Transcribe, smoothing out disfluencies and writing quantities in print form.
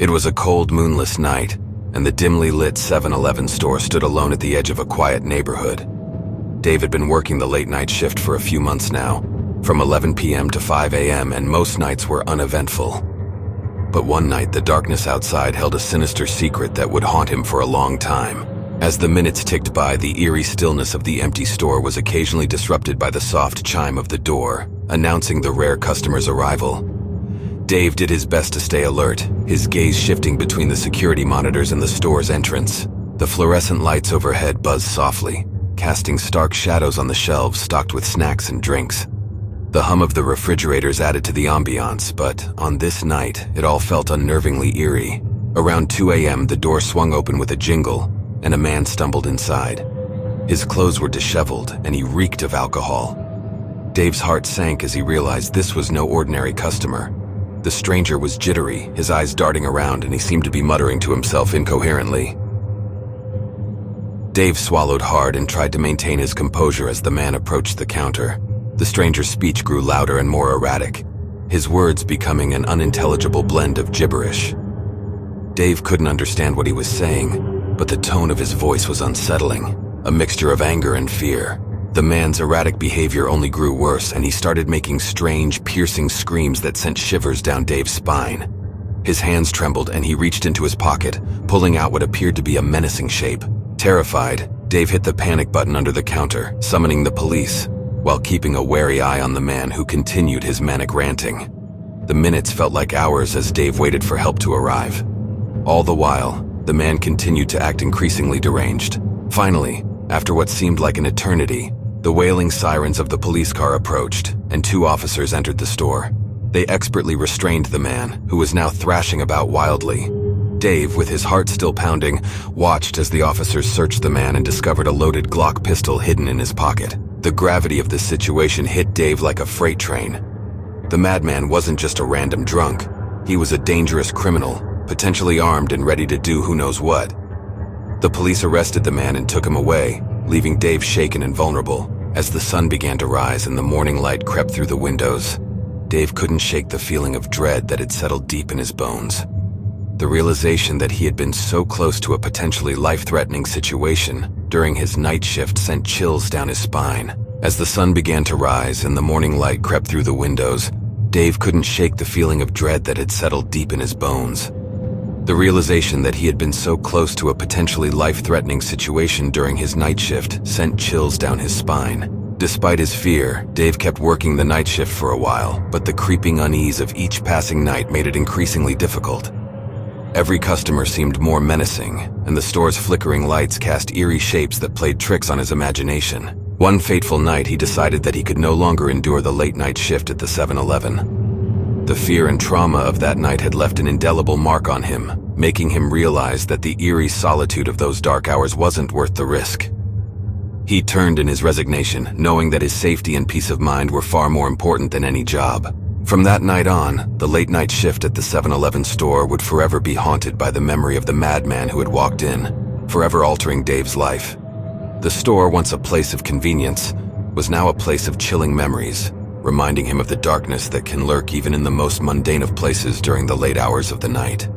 It was a cold, moonless night, and the dimly lit 7-Eleven store stood alone at the edge of a quiet neighborhood. Dave had been working the late-night shift for a few months now, from 11 p.m. to 5 a.m., and most nights were uneventful. But one night, the darkness outside held a sinister secret that would haunt him for a long time. As the minutes ticked by, the eerie stillness of the empty store was occasionally disrupted by the soft chime of the door, announcing the rare customer's arrival. Dave did his best to stay alert, his gaze shifting between the security monitors and the store's entrance. The fluorescent lights overhead buzzed softly, casting stark shadows on the shelves stocked with snacks and drinks. The hum of the refrigerators added to the ambiance, but on this night, it all felt unnervingly eerie. Around 2 a.m., the door swung open with a jingle, and a man stumbled inside. His clothes were disheveled, and he reeked of alcohol. Dave's heart sank as he realized this was no ordinary customer. The stranger was jittery, his eyes darting around, and he seemed to be muttering to himself incoherently. Dave swallowed hard and tried to maintain his composure as the man approached the counter. The stranger's speech grew louder and more erratic, his words becoming an unintelligible blend of gibberish. Dave couldn't understand what he was saying, but the tone of his voice was unsettling, a mixture of anger and fear. The man's erratic behavior only grew worse, and he started making strange, piercing screams that sent shivers down Dave's spine. His hands trembled, and he reached into his pocket, pulling out what appeared to be a menacing shape. Terrified, Dave hit the panic button under the counter, summoning the police, while keeping a wary eye on the man who continued his manic ranting. The minutes felt like hours as Dave waited for help to arrive. All the while, the man continued to act increasingly deranged. Finally, after what seemed like an eternity, the wailing sirens of the police car approached, and 2 officers entered the store. They expertly restrained the man, who was now thrashing about wildly. Dave, with his heart still pounding, watched as the officers searched the man and discovered a loaded Glock pistol hidden in his pocket. The gravity of this situation hit Dave like a freight train. The madman wasn't just a random drunk. He was a dangerous criminal, potentially armed and ready to do who knows what. The police arrested the man and took him away, leaving Dave shaken and vulnerable. As the sun began to rise and the morning light crept through the windows, Dave couldn't shake the feeling of dread that had settled deep in his bones. The realization that he had been so close to a potentially life-threatening situation during his night shift sent chills down his spine. As the sun began to rise and the morning light crept through the windows, Dave couldn't shake the feeling of dread that had settled deep in his bones. The realization that he had been so close to a potentially life-threatening situation during his night shift sent chills down his spine. Despite his fear, Dave kept working the night shift for a while, but the creeping unease of each passing night made it increasingly difficult. Every customer seemed more menacing, and the store's flickering lights cast eerie shapes that played tricks on his imagination. One fateful night, he decided that he could no longer endure the late-night shift at the 7-Eleven. The fear and trauma of that night had left an indelible mark on him, making him realize that the eerie solitude of those dark hours wasn't worth the risk. He turned in his resignation, knowing that his safety and peace of mind were far more important than any job. From that night on, the late-night shift at the 7-Eleven store would forever be haunted by the memory of the madman who had walked in, forever altering Dave's life. The store, once a place of convenience, was now a place of chilling memories, reminding him of the darkness that can lurk even in the most mundane of places during the late hours of the night.